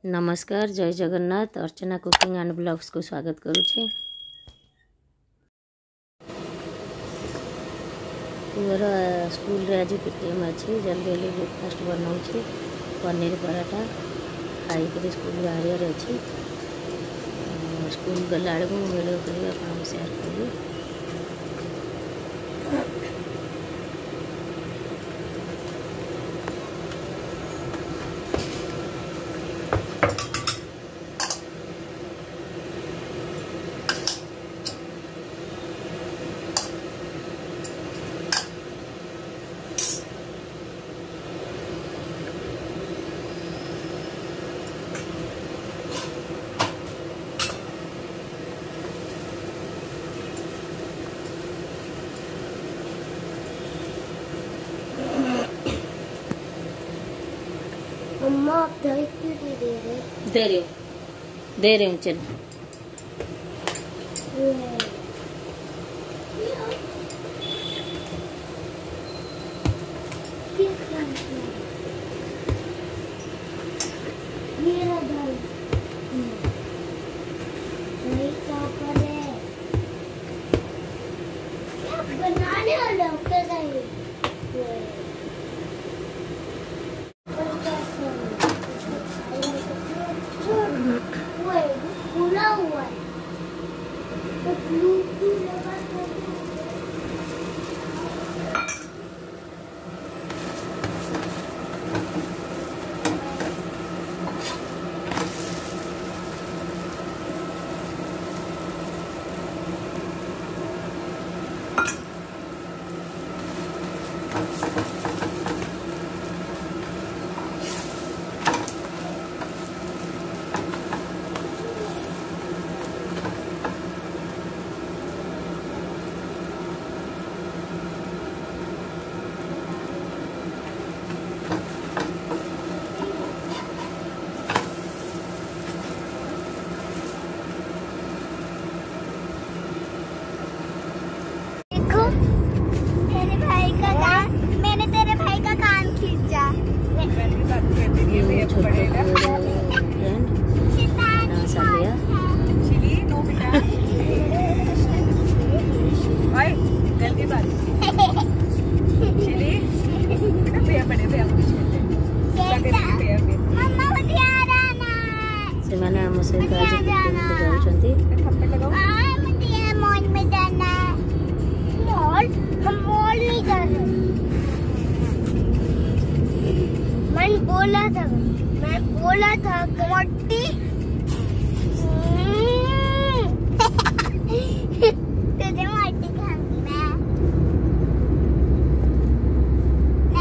नमस्कार, जय जगन्नाथ। अर्चना cooking and blogs को स्वागत करुछे। पुअर स्कूल रे आज PTM अच्छी जल्दी जल्दी ब्रेकफास्ट बनाऊँ। पनीर पराठा खाई स्कूल बाहर अच्छी। स्कूल गला वीडियो कर शेयर करी। मम्मा आप दही क्यों नहीं दे रहे? दे रही हूँ चल। मेरा दही कहाँ पर है? बनाने वाला हूँ क्या दही? खुला हुआ है तो ब्लू लगा ସେମାନେ ଆମ ସହିତ ଆଜି ପିକନିକ୍ ଯାଉଛନ୍ତି। मैं बोला था मोटी तुझे मोटी खाऊंगी मैं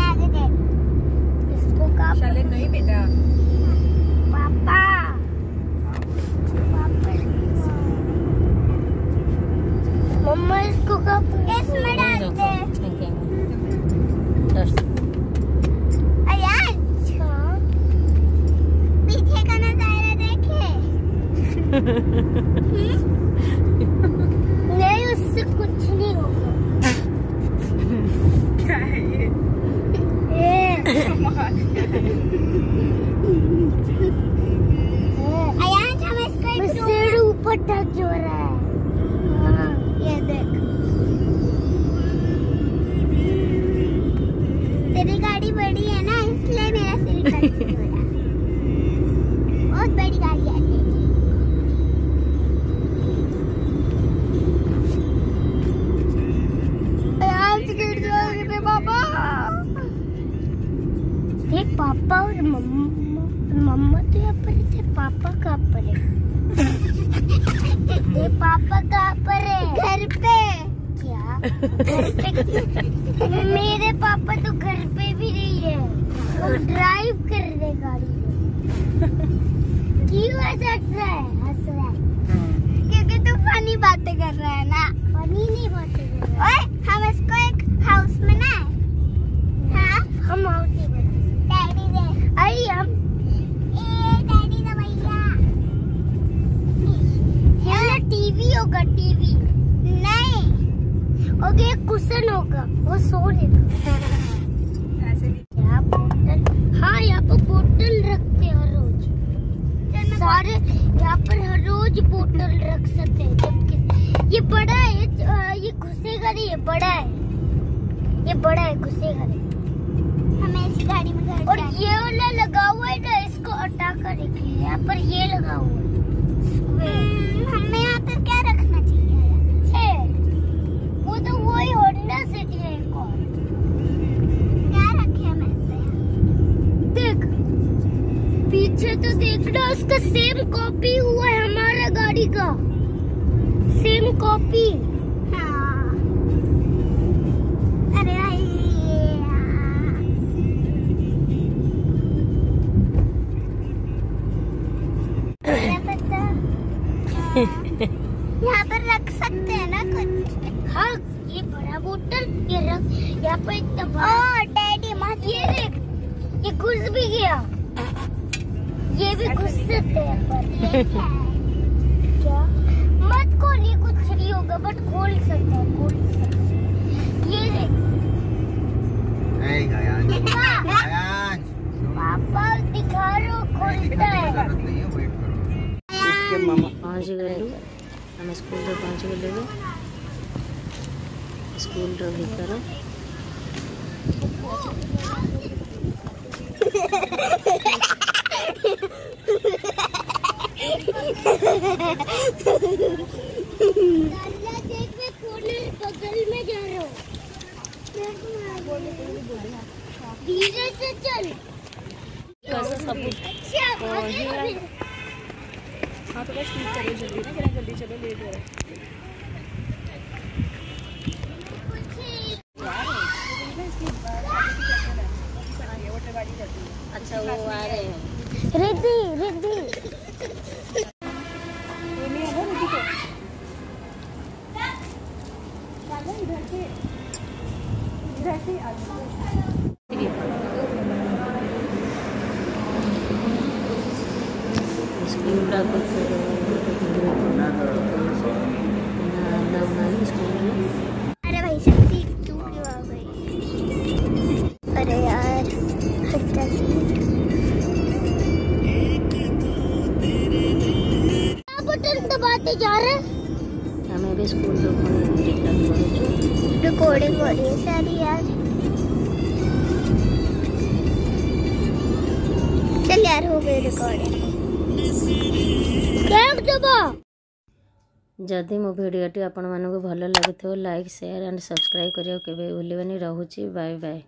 आगे देख इसको का चले नहीं बेटा पापा मम्मा इसको कब इसमें डालते पीछे का नजारा देखे। नहीं उससे कुछ नहीं होगा। क्या है ये अयान हम इसको सिर ऊपर टच हो रहा है। हाँ, ये देख तेरी गाड़ी बड़ी है ना इसलिए मेरा सिर टच हो रहा है। बहुत बड़ी गाड़ी है पापा। देख पापा और मम्मा तो यहाँ पर थे। पापा कहाँ पर है? देख पापा कहाँ पर है? घर पे। क्या घर पे? मेरे पापा तो घर पे भी नहीं है। वो ड्राइव कर रहे गाड़ी। क्यों ऐसा हंस रहा है? क्योंकि तू फनी बातें कर रहा है ना। फनी नहीं बातें कर रहा है। ओए हम इसको एक हाउस में ना हाँ हम हाउस नहीं बना। डैडी दे अरे हम डैडी दे भैया टीवी होगा। टीवी नहीं ओके कुशन होगा वो सो लेगा। ऐसे भी क्या बोतल? हाँ यहाँ पर बोतल रखते हैं रोज। रख सकते हैं, जबकि ये बड़ा है, ये घुसेगा नहीं, ये बड़ा है, ये बड़ा है, घुसेगा नहीं। हमें इस गाड़ी में घर और ये वाला लगा हुआ है ना, इसको हटा कर रखिए। यहाँ पर ये लगा हुआ है। हमें यहाँ पर क्या रखना चाहिए? वो तो वही होंडा सिटी है। एक और क्या रखे हम ऐसे? देख पीछे तो देखना, उसका सेम कॉपी हुआ है हमारा गाड़ी का, सेम कॉपी। हाँ। अरे यहाँ पर रख सकते हैं ना कुछ? हाँ, ये बड़ा बोतल ये रख, यहाँ पर इतना बड़ा। डैडी मत, ये देख, ये घुस भी गया, ये भी घुस सकते हैं पर ये क्या है? क्या? मत खोल, ये कुछ नहीं होगा, बट खोल सकते हैं, खोल सकते हैं। ये देख। पापा दिखा रहा, खोलता है। मामा पहुँच गए, हम स्कूल रे पहुँच गए। स्कूल रे भीतर बगल में जा रहा हूँ, धीरे से चल। हाँ तो बस ठीक करो जल्दी ना, मेरा जल्दी चलो, लेट हो रहा है। अच्छा वो आ रहे हैं। रिद्धि रिद्धि वो नहीं है ना रिद्धि को, इधर से आ जाओ। स्कूल का कुछ अरे भाई शक्ति तू क्यों आ गई? अरे यार बटन दबाते जा रहे, हमें भी स्कूल रिकॉर्डिंग हो रही है सारी यार। चल यार, हो गई रिकॉर्डिंग। जदि मो भिडियोटी आपण मानक भल लगी लाइक शेयर एंड सब्सक्राइब करियो केबे भूलिबेनी। रहूची, बाय बाय।